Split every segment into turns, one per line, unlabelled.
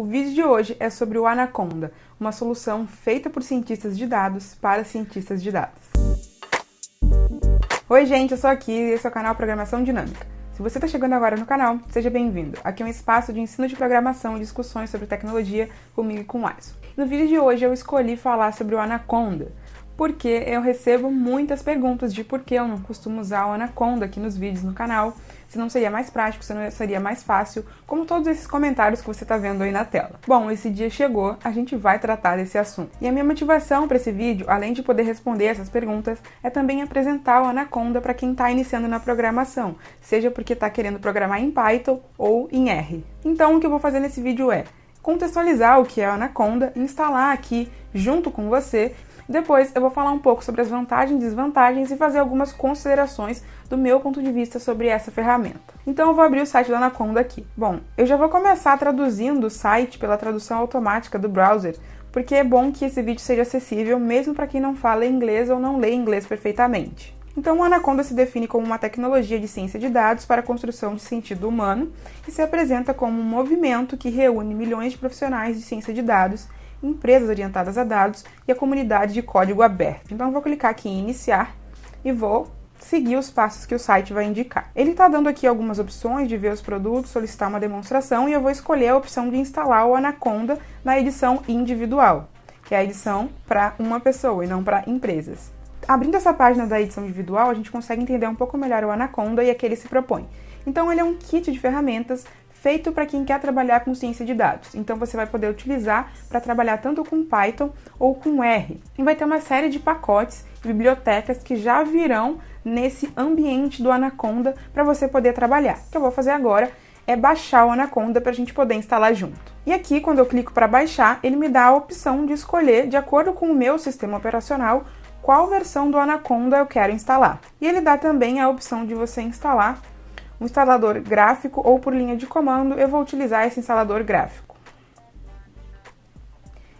O vídeo de hoje é sobre o Anaconda, uma solução feita por cientistas de dados para cientistas de dados. Oi gente, eu sou a Kira e esse é o canal Programação Dinâmica. Se você está chegando agora no canal, seja bem-vindo. Aqui é um espaço de ensino de programação e discussões sobre tecnologia comigo e com o Alisson. No vídeo de hoje eu escolhi falar sobre o Anaconda, porque eu recebo muitas perguntas de por que eu não costumo usar o Anaconda aqui nos vídeos no canal, se não seria mais prático, se não seria mais fácil, como todos esses comentários que você está vendo aí na tela. Bom, esse dia chegou, a gente vai tratar desse assunto. E a minha motivação para esse vídeo, além de poder responder essas perguntas, é também apresentar o Anaconda para quem está iniciando na programação, seja porque está querendo programar em Python ou em R. Então o que eu vou fazer nesse vídeo é contextualizar o que é o Anaconda, instalar aqui junto com você. Depois eu vou falar um pouco sobre as vantagens e desvantagens e fazer algumas considerações do meu ponto de vista sobre essa ferramenta. Então eu vou abrir o site do Anaconda aqui. Bom, eu já vou começar traduzindo o site pela tradução automática do browser, porque é bom que esse vídeo seja acessível mesmo para quem não fala inglês ou não lê inglês perfeitamente. Então o Anaconda se define como uma tecnologia de ciência de dados para a construção de sentido humano e se apresenta como um movimento que reúne milhões de profissionais de ciência de dados, empresas orientadas a dados e a comunidade de código aberto. Então eu vou clicar aqui em iniciar e vou seguir os passos que o site vai indicar. Ele está dando aqui algumas opções de ver os produtos, solicitar uma demonstração e eu vou escolher a opção de instalar o Anaconda na edição individual, que é a edição para uma pessoa e não para empresas. Abrindo essa página da edição individual, a gente consegue entender um pouco melhor o Anaconda e a que ele se propõe. Então ele é um kit de ferramentas feito para quem quer trabalhar com ciência de dados. Então você vai poder utilizar para trabalhar tanto com Python ou com R. E vai ter uma série de pacotes e bibliotecas que já virão nesse ambiente do Anaconda para você poder trabalhar. O que eu vou fazer agora é baixar o Anaconda para a gente poder instalar junto. E aqui, quando eu clico para baixar, ele me dá a opção de escolher, de acordo com o meu sistema operacional, qual versão do Anaconda eu quero instalar. E ele dá também a opção de você instalar um instalador gráfico ou por linha de comando. Eu vou utilizar esse instalador gráfico.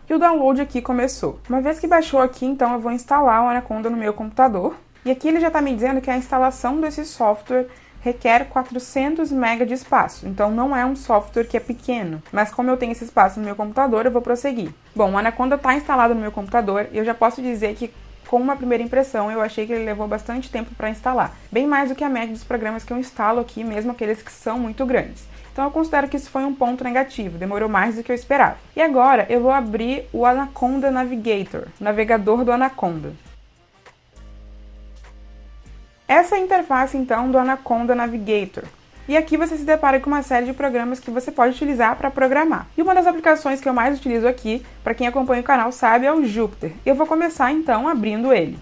E o download aqui começou. Uma vez que baixou aqui, então eu vou instalar o Anaconda no meu computador. E aqui ele já está me dizendo que a instalação desse software requer 400 MB de espaço. Então não é um software que é pequeno, mas como eu tenho esse espaço no meu computador, eu vou prosseguir. Bom, o Anaconda está instalado no meu computador e eu já posso dizer que com uma primeira impressão, eu achei que ele levou bastante tempo para instalar. Bem mais do que a média dos programas que eu instalo aqui, mesmo aqueles que são muito grandes. Então eu considero que isso foi um ponto negativo, demorou mais do que eu esperava. E agora eu vou abrir o Anaconda Navigator, o navegador do Anaconda. Essa é a interface então do Anaconda Navigator. E aqui você se depara com uma série de programas que você pode utilizar para programar. E uma das aplicações que eu mais utilizo aqui, para quem acompanha o canal sabe, é o Jupyter. Eu vou começar então abrindo ele.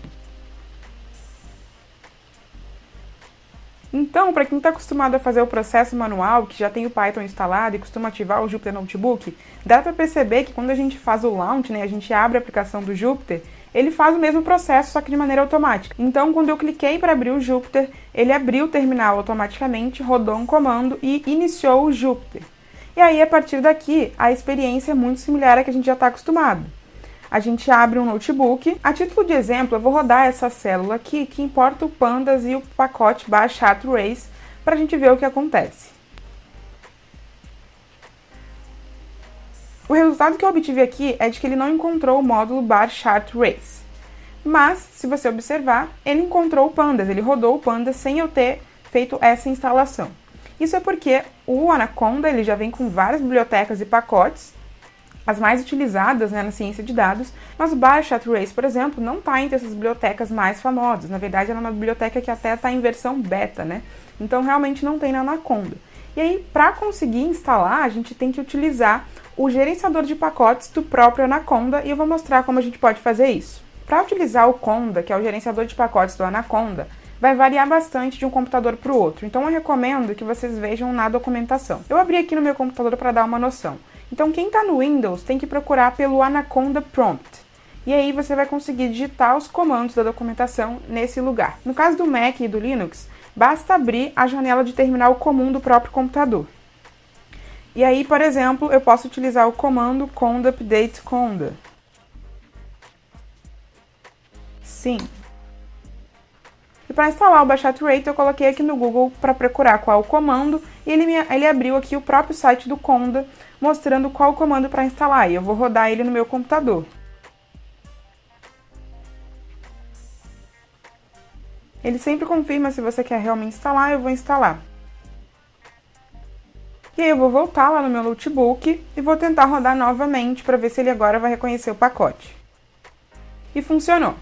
Então, para quem está acostumado a fazer o processo manual, que já tem o Python instalado e costuma ativar o Jupyter Notebook, dá para perceber que quando a gente faz o launch, a gente abre a aplicação do Jupyter, ele faz o mesmo processo, só que de maneira automática. Então, quando eu cliquei para abrir o Jupyter, ele abriu o terminal automaticamente, rodou um comando e iniciou o Jupyter. E aí, a partir daqui, a experiência é muito similar à que a gente já está acostumado. A gente abre um notebook. A título de exemplo, eu vou rodar essa célula aqui, que importa o pandas e o pacote bar.chat.trace, para a gente ver o que acontece. O resultado que eu obtive aqui é de que ele não encontrou o módulo bar.chat.trace. Mas, se você observar, ele encontrou o pandas, ele rodou o pandas sem eu ter feito essa instalação. Isso é porque o Anaconda ele já vem com várias bibliotecas e pacotes, as mais utilizadas na ciência de dados, mas o bar.chat.trace, por exemplo, não está entre essas bibliotecas mais famosas. Na verdade, ela é uma biblioteca que até está em versão beta, Então, realmente não tem na Anaconda. E aí, para conseguir instalar, a gente tem que utilizar o gerenciador de pacotes do próprio Anaconda e eu vou mostrar como a gente pode fazer isso. Para utilizar o Conda, que é o gerenciador de pacotes do Anaconda, vai variar bastante de um computador para o outro, então eu recomendo que vocês vejam na documentação. Eu abri aqui no meu computador para dar uma noção. Então quem está no Windows tem que procurar pelo Anaconda Prompt. E aí você vai conseguir digitar os comandos da documentação nesse lugar. No caso do Mac e do Linux, basta abrir a janela de terminal comum do próprio computador. E aí, por exemplo, eu posso utilizar o comando conda update conda. Sim. E para instalar o bar.chat.trace, eu coloquei aqui no Google para procurar qual é o comando e ele abriu aqui o próprio site do Conda, mostrando qual comando para instalar, e eu vou rodar ele no meu computador. Ele sempre confirma se você quer realmente instalar, eu vou instalar. E aí eu vou voltar lá no meu notebook e vou tentar rodar novamente para ver se ele agora vai reconhecer o pacote. E funcionou.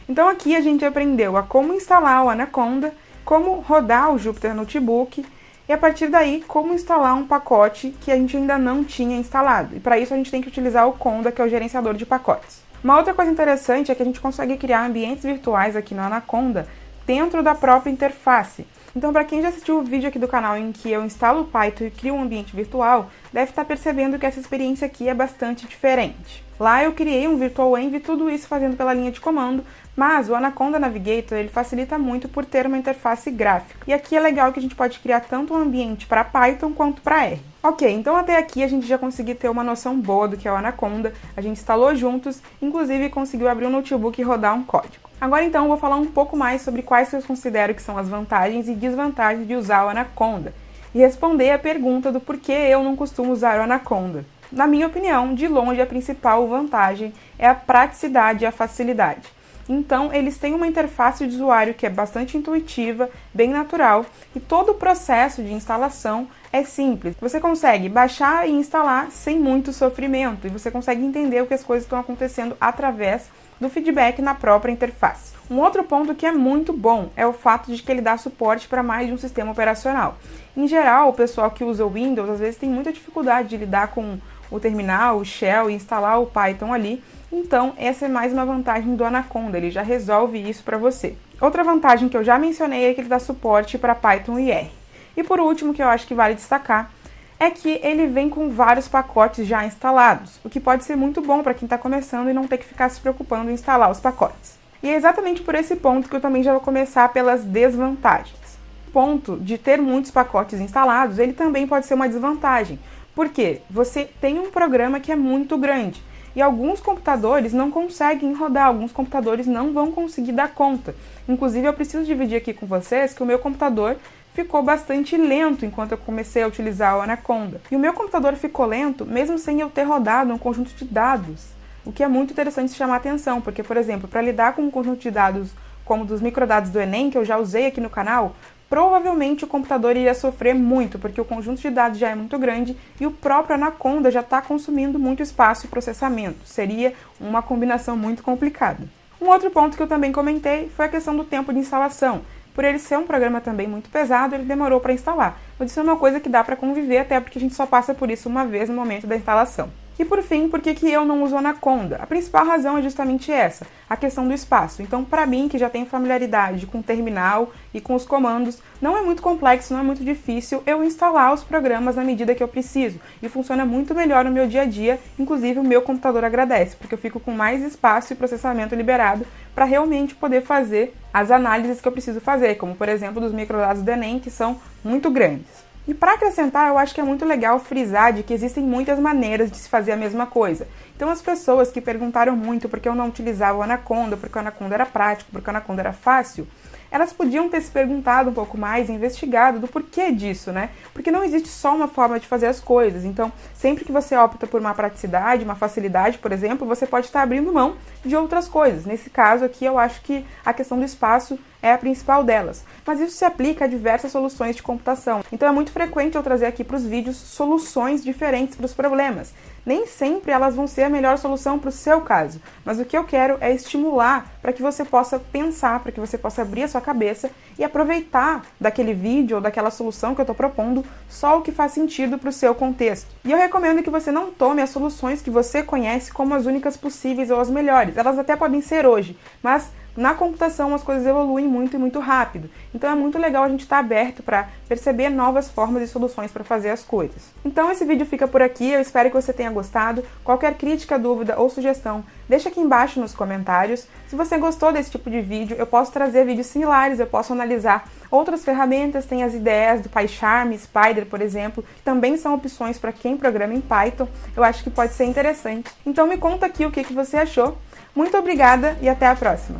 Então aqui a gente aprendeu a como instalar o Anaconda, como rodar o Jupyter Notebook e a partir daí como instalar um pacote que a gente ainda não tinha instalado. E para isso a gente tem que utilizar o Conda, que é o gerenciador de pacotes. Uma outra coisa interessante é que a gente consegue criar ambientes virtuais aqui no Anaconda dentro da própria interface. Então, para quem já assistiu o vídeo aqui do canal em que eu instalo o Python e crio um ambiente virtual, deve estar percebendo que essa experiência aqui é bastante diferente. Lá eu criei um Virtual Env e tudo isso fazendo pela linha de comando, mas o Anaconda Navigator ele facilita muito por ter uma interface gráfica. E aqui é legal que a gente pode criar tanto um ambiente para Python quanto para R. Ok, então até aqui a gente já conseguiu ter uma noção boa do que é o Anaconda, a gente instalou juntos, inclusive conseguiu abrir um notebook e rodar um código. Agora então eu vou falar um pouco mais sobre quais eu considero que são as vantagens e desvantagens de usar o Anaconda e responder a pergunta do porquê eu não costumo usar o Anaconda. Na minha opinião, de longe a principal vantagem é a praticidade e a facilidade. Então, eles têm uma interface de usuário que é bastante intuitiva, bem natural, e todo o processo de instalação é simples. Você consegue baixar e instalar sem muito sofrimento, e você consegue entender o que as coisas estão acontecendo através do feedback na própria interface. Um outro ponto que é muito bom é o fato de que ele dá suporte para mais de um sistema operacional. Em geral, o pessoal que usa o Windows às vezes tem muita dificuldade de lidar com o terminal, o shell e instalar o Python ali. Então, essa é mais uma vantagem do Anaconda, ele já resolve isso para você. Outra vantagem que eu já mencionei é que ele dá suporte para Python e R. E por último, que eu acho que vale destacar, é que ele vem com vários pacotes já instalados, o que pode ser muito bom para quem está começando e não ter que ficar se preocupando em instalar os pacotes. E é exatamente por esse ponto que eu também já vou começar pelas desvantagens. O ponto de ter muitos pacotes instalados, ele também pode ser uma desvantagem, porque você tem um programa que é muito grande, e alguns computadores não conseguem rodar, alguns computadores não vão conseguir dar conta. Inclusive, eu preciso dividir aqui com vocês que o meu computador ficou bastante lento enquanto eu comecei a utilizar o Anaconda. E o meu computador ficou lento mesmo sem eu ter rodado um conjunto de dados, o que é muito interessante chamar atenção, porque, por exemplo, para lidar com um conjunto de dados como dos microdados do Enem, que eu já usei aqui no canal, provavelmente o computador iria sofrer muito, porque o conjunto de dados já é muito grande e o próprio Anaconda já está consumindo muito espaço e processamento. Seria uma combinação muito complicada. Um outro ponto que eu também comentei foi a questão do tempo de instalação. Por ele ser um programa também muito pesado, ele demorou para instalar. Mas isso é uma coisa que dá para conviver, até porque a gente só passa por isso uma vez no momento da instalação. E por fim, por que eu não uso Anaconda? A principal razão é justamente essa, a questão do espaço. Então, para mim, que já tenho familiaridade com o terminal e com os comandos, não é muito complexo, não é muito difícil eu instalar os programas na medida que eu preciso. E funciona muito melhor no meu dia a dia, inclusive o meu computador agradece, porque eu fico com mais espaço e processamento liberado para realmente poder fazer as análises que eu preciso fazer, como por exemplo dos microdados do Enem, que são muito grandes. E para acrescentar, eu acho que é muito legal frisar de que existem muitas maneiras de se fazer a mesma coisa. Então as pessoas que perguntaram muito por que eu não utilizava o Anaconda, porque o Anaconda era prático, porque o Anaconda era fácil, elas podiam ter se perguntado um pouco mais, investigado do porquê disso, né? Porque não existe só uma forma de fazer as coisas. Então, sempre que você opta por uma praticidade, uma facilidade, por exemplo, você pode estar abrindo mão de outras coisas. Nesse caso aqui, eu acho que a questão do espaço é a principal delas. Mas isso se aplica a diversas soluções de computação. Então, é muito frequente eu trazer aqui para os vídeos soluções diferentes para os problemas. Nem sempre elas vão ser a melhor solução para o seu caso, mas o que eu quero é estimular para que você possa pensar, para que você possa abrir a sua cabeça e aproveitar daquele vídeo ou daquela solução que eu estou propondo só o que faz sentido para o seu contexto. E eu recomendo que você não tome as soluções que você conhece como as únicas possíveis ou as melhores. Elas até podem ser hoje, mas na computação as coisas evoluem muito e muito rápido, então é muito legal a gente estar aberto para perceber novas formas e soluções para fazer as coisas. Então esse vídeo fica por aqui, eu espero que você tenha gostado. Qualquer crítica, dúvida ou sugestão, deixa aqui embaixo nos comentários. Se você gostou desse tipo de vídeo, eu posso trazer vídeos similares, eu posso analisar outras ferramentas, tem as ideias do PyCharm, Spyder, por exemplo, que também são opções para quem programa em Python, eu acho que pode ser interessante. Então me conta aqui o que você achou. Muito obrigada e até a próxima!